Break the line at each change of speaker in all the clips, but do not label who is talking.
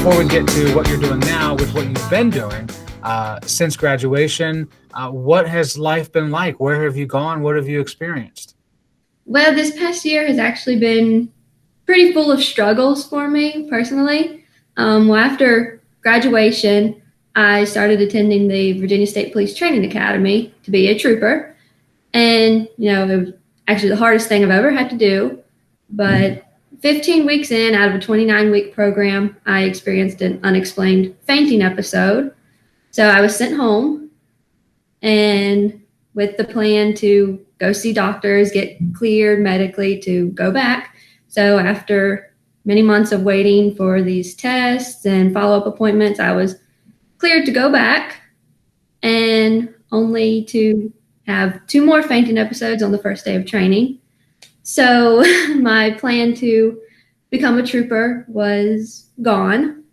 before we get to what you're doing now with what you've been doing since graduation, what has life been like? Where have you gone? What have you experienced?
Well, this past year has actually been pretty full of struggles for me personally. After graduation, I started attending the Virginia State Police Training Academy to be a trooper. And, it was actually the hardest thing I've ever had to do. But 15 weeks in, out of a 29-week program, I experienced an unexplained fainting episode. So I was sent home, and with the plan to go see doctors, get cleared medically to go back. So after many months of waiting for these tests and follow-up appointments, I was cleared to go back, and only to have 2 more fainting episodes on the first day of training. So my plan to become a trooper was gone,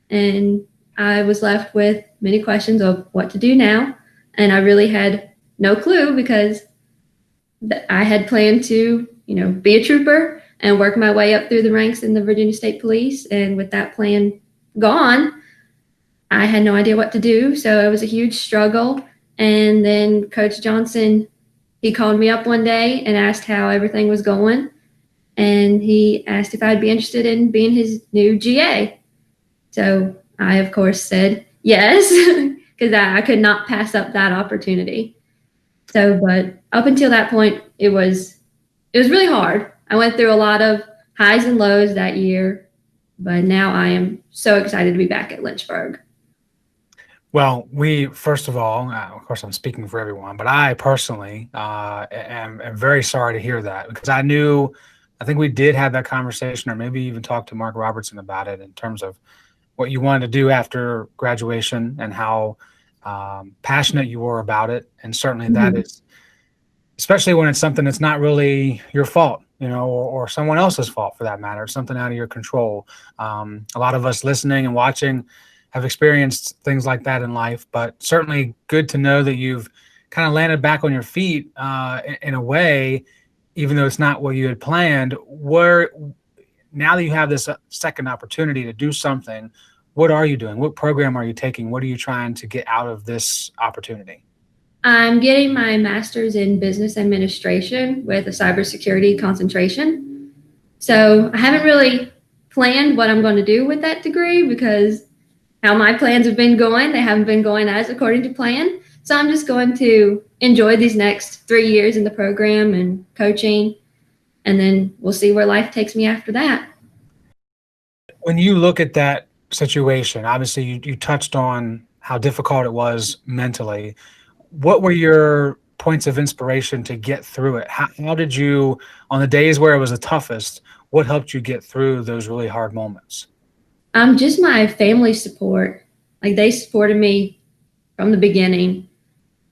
and I was left with many questions of what to do now. And I really had no clue, because I had planned to, be a trooper and work my way up through the ranks in the Virginia State Police. And with that plan gone, I had no idea what to do. So it was a huge struggle. And then Coach Johnson, he called me up one day and asked how everything was going. And he asked if I'd be interested in being his new GA. So I, of course, said yes, because I could not pass up that opportunity. So, but up until that point, it was really hard. I went through a lot of highs and lows that year, but now I am so excited to be back at Lynchburg.
Well, first of all, of course, I'm speaking for everyone, but I personally am very sorry to hear that, because I think we did have that conversation, or maybe even talked to Mark Robertson about it, in terms of what you wanted to do after graduation and how passionate you were about it. And certainly that is, especially when it's something that's not really your fault, or someone else's fault for that matter, something out of your control. A lot of us listening and watching have experienced things like that in life, but certainly good to know that you've kind of landed back on your feet in a way, even though it's not what you had planned. Now that you have this second opportunity to do something, what are you doing? What program are you taking? What are you trying to get out of this opportunity?
I'm getting my master's in business administration with a cybersecurity concentration. So I haven't really planned what I'm going to do with that degree, because how my plans have been going, they haven't been going as according to plan. So I'm just going to enjoy these next 3 years in the program and coaching, and then we'll see where life takes me after that.
When you look at that situation, obviously you touched on how difficult it was mentally. What were your points of inspiration to get through it? How did you, on the days where it was the toughest, what helped you get through those really hard moments?
Just my family support. Like, they supported me from the beginning.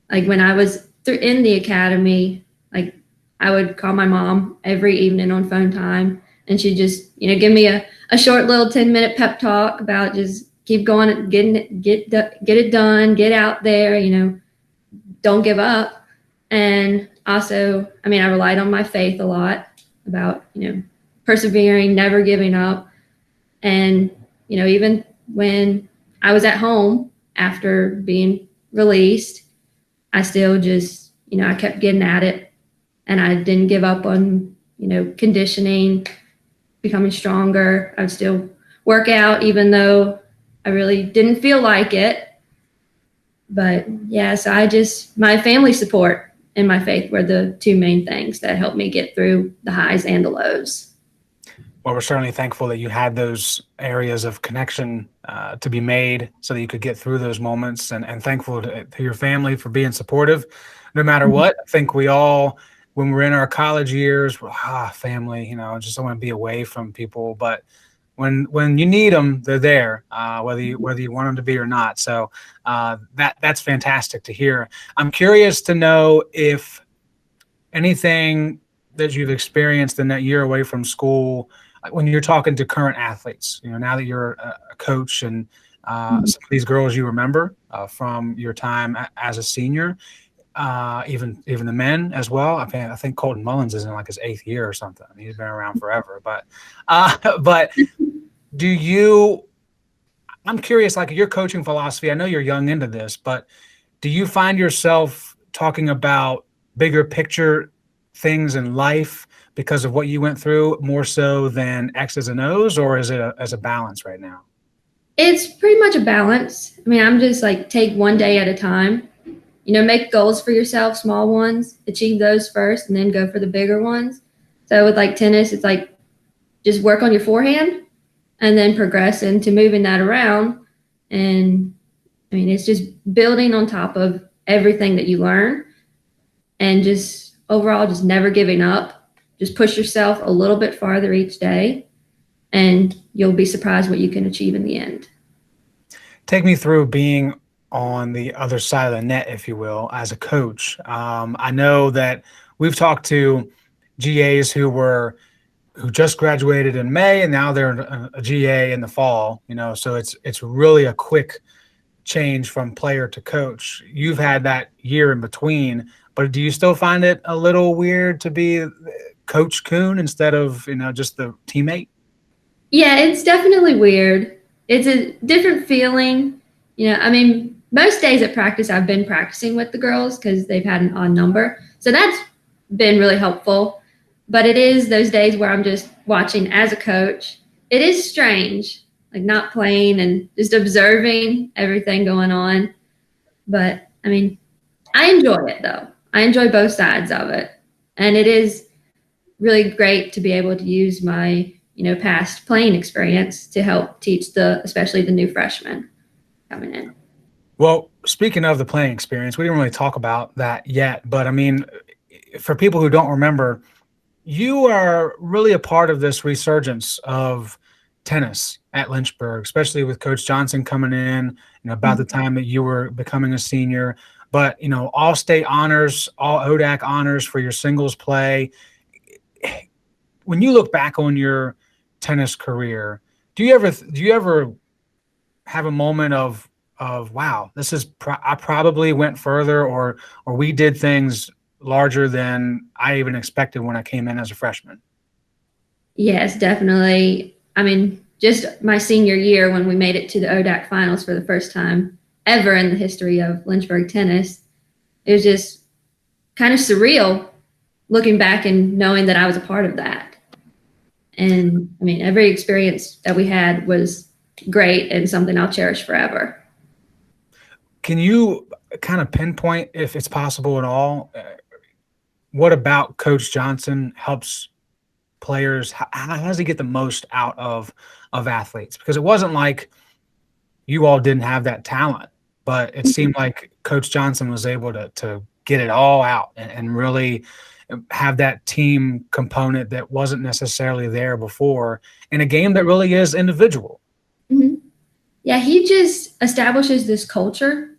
Like, when I was in the academy, like, I would call my mom every evening on phone time, and she'd just, give me a short little 10-minute pep talk about just keep going, get it done, get out there, don't give up. And also, I relied on my faith a lot about, persevering, never giving up. And, even when I was at home after being released, I still just, I kept getting at it, and I didn't give up on, conditioning, becoming stronger. I would still work out even though I really didn't feel like it. But yeah, so my family support and my faith were the 2 main things that helped me get through the highs and the lows.
Well, we're certainly thankful that you had those areas of connection to be made so that you could get through those moments, and thankful to your family for being supportive no matter what. I think we all, when we're in our college years, we're family, just don't want to be away from people. But when you need them, they're there, whether you want them to be or not. So that's fantastic to hear. I'm curious to know if anything that you've experienced in that year away from school, when you're talking to current athletes, now that you're a coach, and some of these girls you remember from your time as a senior, even the men as well. I think Colton Mullins is in like his 8th year or something. He's been around forever. But do you I'm curious, like your coaching philosophy, I know you're young into this, but do you find yourself talking about bigger picture things in life because of what you went through more so than X's and O's, or is it as a balance right now?
It's pretty much a balance. I mean, I'm just like take one day at a time. Make goals for yourself, small ones, achieve those first, and then go for the bigger ones. So with like tennis, it's like just work on your forehand and then progress into moving that around. And I mean, it's just building on top of everything that you learn and just overall, just never giving up. Just push yourself a little bit farther each day, and you'll be surprised what you can achieve in the end.
Take me through being on the other side of the net, if you will, as a coach. I know that we've talked to GAs who just graduated in May and now they're a GA in the fall. So it's really a quick change from player to coach. You've had that year in between, but do you still find it a little weird to be Coach Coon instead of just the teammate?
Yeah, it's definitely weird. It's a different feeling. I mean, most days at practice, I've been practicing with the girls because they've had an odd number. So that's been really helpful. But it is those days where I'm just watching as a coach. It is strange, like not playing and just observing everything going on. But I mean, I enjoy it though. I enjoy both sides of it. And it is really great to be able to use my, past playing experience to help teach especially the new freshmen coming in.
Well, speaking of the playing experience, we didn't really talk about that yet, but I mean, for people who don't remember, you are really a part of this resurgence of tennis at Lynchburg, especially with Coach Johnson coming in, about the time that you were becoming a senior. But, all state honors, all ODAC honors for your singles play. When you look back on your tennis career, do you ever have a moment of wow, this is I probably went further, or we did things larger than I even expected when I came in as a freshman?
Yes, definitely. I mean, just my senior year when we made it to the ODAC finals for the first time ever in the history of Lynchburg tennis, it was just kind of surreal looking back and knowing that I was a part of that. And I mean, every experience that we had was great and something I'll cherish forever.
Can you kind of pinpoint, if it's possible at all, what about Coach Johnson helps players? How does he get the most out of athletes? Because it wasn't like you all didn't have that talent, but it seemed like Coach Johnson was able to get it all out and really have that team component that wasn't necessarily there before in a game that really is individual.
Mm-hmm. Yeah, he just establishes this culture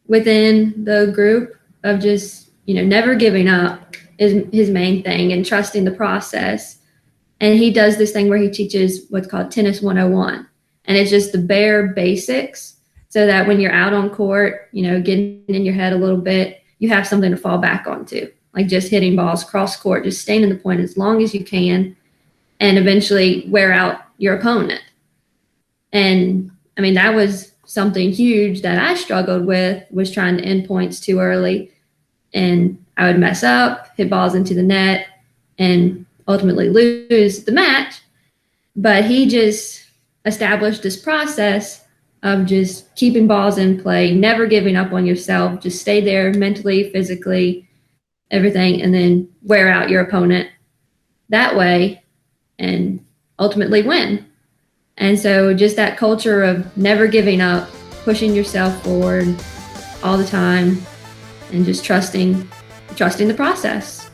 within the group of just, never giving up is his main thing and trusting the process. And he does this thing where he teaches what's called Tennis 101. And it's just the bare basics so that when you're out on court, getting in your head a little bit, you have something to fall back onto, like just hitting balls cross court, just staying in the point as long as you can and eventually wear out your opponent. And I mean, that was something huge that I struggled with, was trying to end points too early. And I would mess up, hit balls into the net, and ultimately lose the match. But he just established this process of just keeping balls in play, never giving up on yourself, just stay there mentally, physically, everything, and then wear out your opponent that way and ultimately win. And so just that culture of never giving up, pushing yourself forward all the time, and just trusting the process.